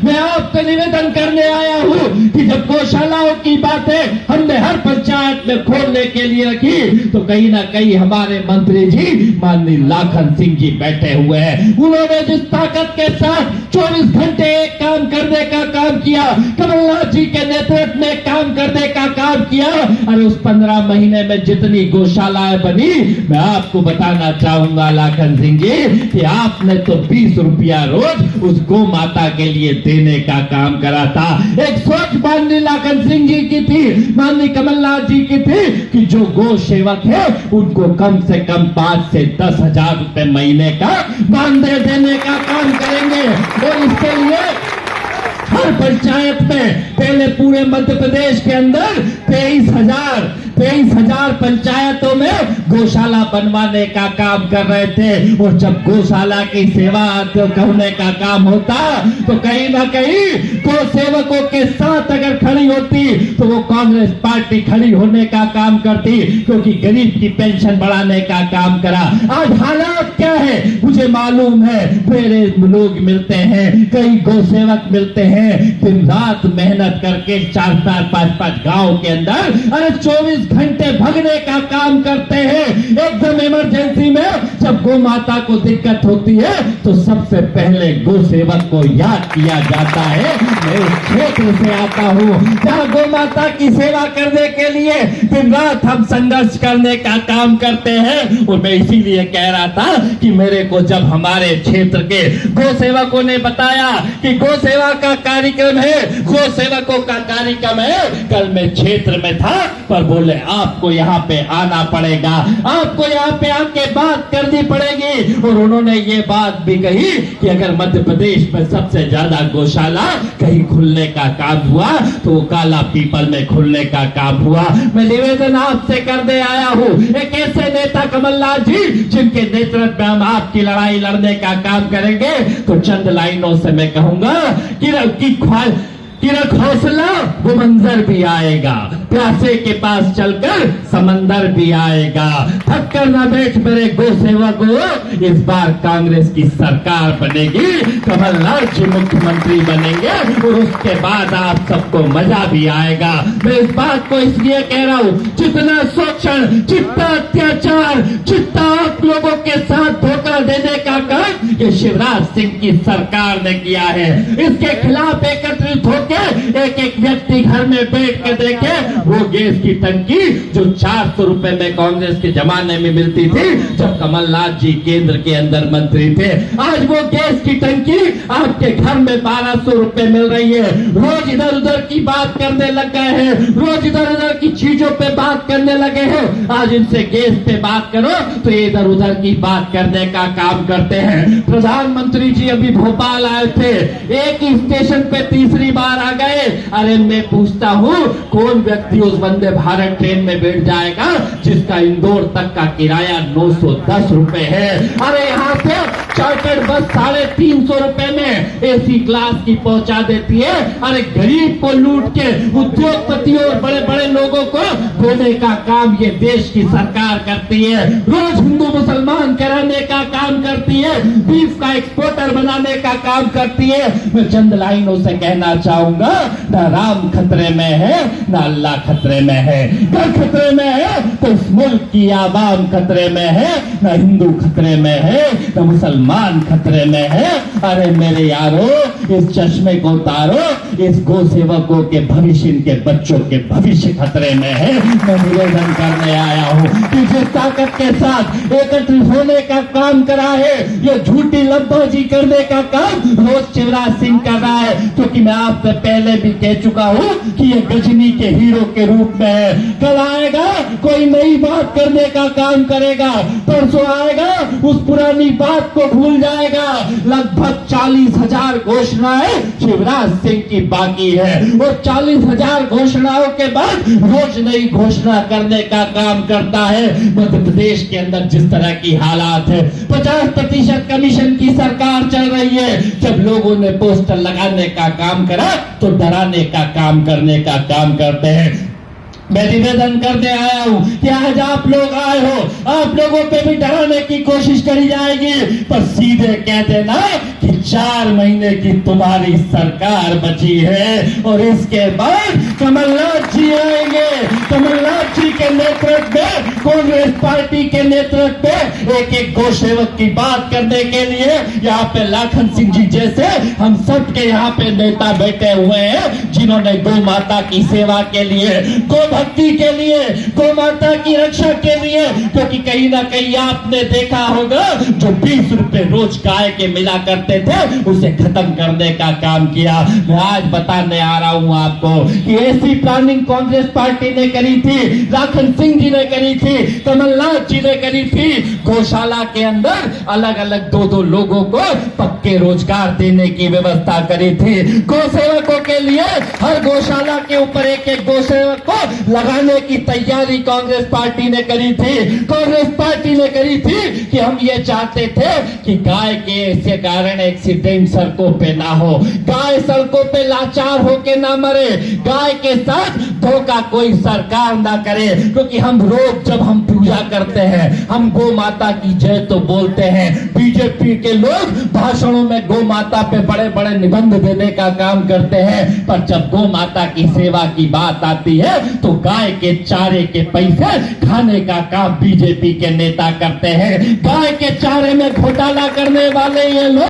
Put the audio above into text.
मैं आपसे निवेदन करने आया हूं कि जब गौशालाओं की बातें हमने हर पंचायत में खोलने के लिए रखी तो कहीं ना कहीं हमारे मंत्री जी माननीय लाखन सिंह जी बैठे हुए हैं। उन्होंने जिस ताकत के साथ 24 घंटे एक काम करने का काम किया, कमलनाथ जी के नेतृत्व में काम करने का काम किया, अरे उस 15 महीने में जितनी गौशालाएं बनी, मैं आपको बताना चाहूंगा लाखन सिंह जी कि आपने तो 20 रुपया रोज उस गौ माता के लिए देने का काम करा था। एक सोच माननीय लाखन सिंह जी की थी, माननीय कमलनाथ जी की थी कि जो गौ सेवक है उनको कम से कम 5 से 10 हजार रुपए महीने का मानदेय देने का काम करेंगे। और इसके लिए हर पंचायत में पहले पूरे मध्य प्रदेश के अंदर 23,000 पंचायतों में गौशाला बनवाने का काम कर रहे थे। और जब गौशाला की सेवा करने का काम होता तो कहीं ना कहीं गौ सेवकों के साथ अगर खड़ी होती तो वो कांग्रेस पार्टी खड़ी होने का काम करती, क्योंकि गरीब की पेंशन बढ़ाने का काम करा। आज हालात क्या है मुझे मालूम है, मेरे लोग मिलते हैं, कई गौ सेवक मिलते हैं, दिन रात मेहनत करके 4-4, 5-5 गांव के अंदर अरे 24 घंटे भगने का काम करते हैं। एकदम इमरजेंसी में जब गौ माता को दिक्कत होती है तो सबसे पहले गौ सेवक को याद किया जाता है। मैं उस क्षेत्र से आता हूं जहां गौ माता की सेवा करने के लिए दिन रात हम संघर्ष करने का काम करते हैं। और मैं इसीलिए कह रहा था कि मेरे को जब हमारे क्षेत्र के गौ सेवकों ने बताया कि गौ सेवा का कार्यक्रम है, गौ सेवकों का कार्यक्रम है, कल मैं क्षेत्र में था पर बोले आपको यहाँ पे आना पड़ेगा, आपको यहाँ पे आके बात करनी पड़ेगी। और उन्होंने ये बात भी कही कि अगर मध्य प्रदेश में सबसे ज्यादा गौशाला कहीं खुलने का काम हुआ तो वो काला पीपल में खुलने का काम हुआ। मैं निवेदन आपसे करने आया हूँ, एक ऐसे नेता कमलनाथ जी जिनके नेतृत्व में हम आपकी लड़ाई लड़ने का काम करेंगे। तो चंद लाइनों से मैं कहूंगा कि रख हौसला वो मंजर भी आएगा, प्यासे के पास चलकर समंदर भी आएगा। थक कर ना बैठ मेरे गौ सेवकों, इस बार कांग्रेस की सरकार बनेगी, कमलनाथ जी मुख्यमंत्री बनेंगे और उसके बाद आप सबको मजा भी आएगा। मैं इस बात को इसलिए कह रहा हूँ, जितना शोषण, जितना अत्याचार, जितना आप लोगों के साथ धोखा देने का काम ये शिवराज सिंह की सरकार ने किया है, इसके खिलाफ एकत्रित होकर एक एक व्यक्ति घर में बैठ के देखे वो गैस की टंकी जो 400 रुपए में कांग्रेस के जमाने में मिलती थी जब कमलनाथ जी केंद्र के अंदर मंत्री थे, आज वो गैस की टंकी आपके घर में 1200 रुपए मिल रही है। रोज इधर उधर की बात करने लग गए हैं, रोज इधर उधर की चीजों पे बात करने लगे हैं। आज इनसे गैस पे बात करो तो ये इधर उधर की बात करने का काम करते हैं। प्रधानमंत्री जी अभी भोपाल आए थे, एक ही स्टेशन पे तीसरी बार आ गए। अरे मैं पूछता हूँ कौन व्यक्ति उस वंदे भारत ट्रेन में बैठ जाएगा जिसका इंदौर तक का किराया 910 रुपए है। अरे यहाँ से चार्टर्ड बस 350 रुपए में एसी क्लास की पहुंचा देती है। अरे गरीब को लूट के उद्योगपतियों और बड़े बड़े लोगों को देने का काम ये देश की सरकार करती है। रोज हिंदू मुसलमान कराने का काम करती है, बीफ का एक्सपोर्टर बनाने का काम करती है। मैं चंद लाइनों से कहना चाहूंगा, ना राम खतरे में है ना अल्लाह खतरे में है। घर खतरे में है तो इस मुल्क की आवाम खतरे में है, ना हिंदू खतरे में है ना मुसलमान खतरे में है। अरे मेरे यारो, इस चश्मे को उतारो, इस गौ सेवकों के भविष्य, इनके बच्चों के भविष्य खतरे में है। मैं निवेदन करने आया हूँ कि जिस ताकत के साथ एकत्रित होने का काम करा है, ये झूठी लब्बाजी करने का काम रोज शिवराज सिंह कर रहा है। क्योंकि मैं आपसे पहले भी कह चुका हूँ कि ये गजनी के हीरो के रूप में है। कल आएगा कोई नई बात करने का काम करेगा, परसों आएगा उस पुरानी बात को भूल जाएगा। लगभग 40,000 घोषणाएं शिवराज सिंह की बाकी है और 40,000 घोषणाओं के बाद रोज नई घोषणा करने का काम करता है। मध्य प्रदेश के अंदर जिस तरह की हालात है, 50% कमीशन की सरकार चल रही है। जब लोगों ने पोस्टर लगाने का काम करा तो डराने का काम करने का काम करते हैं। मैं निवेदन करने आया हूं कि आज आप लोग आए हो, आप लोगों पे भी डराने की कोशिश करी जाएगी, पर सीधे कह देना कि 4 महीने की तुम्हारी सरकार बची है और इसके बाद कमलनाथ जी आएंगे। कमलनाथ जी के नेतृत्व में, कांग्रेस पार्टी के नेतृत्व में एक एक गौ सेवक की बात करने के लिए यहाँ पे लाखन सिंह जी जैसे हम सब के यहाँ पे नेता बैठे हुए हैं, जिन्होंने गौ माता की सेवा के लिए, गौ भक्ति के लिए, गौ माता की रक्षा के लिए, क्योंकि कहीं ना कहीं आपने देखा होगा जो 20 रुपए रोज गाय के मिला करते थे उसे खत्म करने का काम किया। मैं आज बताने आ रहा हूं आपको कि ऐसी प्लानिंग कांग्रेस पार्टी ने करी थी, लाखन सिंह जी ने करी थी, कमलनाथ जी ने करी थी। गौशाला के अंदर अलग अलग 2-2 लोगों को पक्के रोजगार देने की व्यवस्था करी थी। गौ सेवकों के लिए हर गौशाला के ऊपर एक गौ सेवक को लगाने की तैयारी कांग्रेस पार्टी ने करी थी। कांग्रेस पार्टी ने करी थी कि हम ये चाहते थे कि गाय के ऐसे कारण एक्सीडेंट सड़कों पे ना हो, गाय सड़कों पे लाचार होके ना मरे, गाय के साथ धोखा कोई सरकार ना करे। क्योंकि हम रोज जब हम पूजा करते हैं, हम गौ माता की जय तो बोलते हैं, बीजेपी के लोग भाषणों में गौ माता पे बड़े बड़े निबंध देने का काम करते हैं, पर जब गौ माता की सेवा की बात आती है तो गाय के चारे के पैसे खाने का काम बीजेपी के नेता करते हैं। गाय के चारे में घोटाला करने वाले ये लोग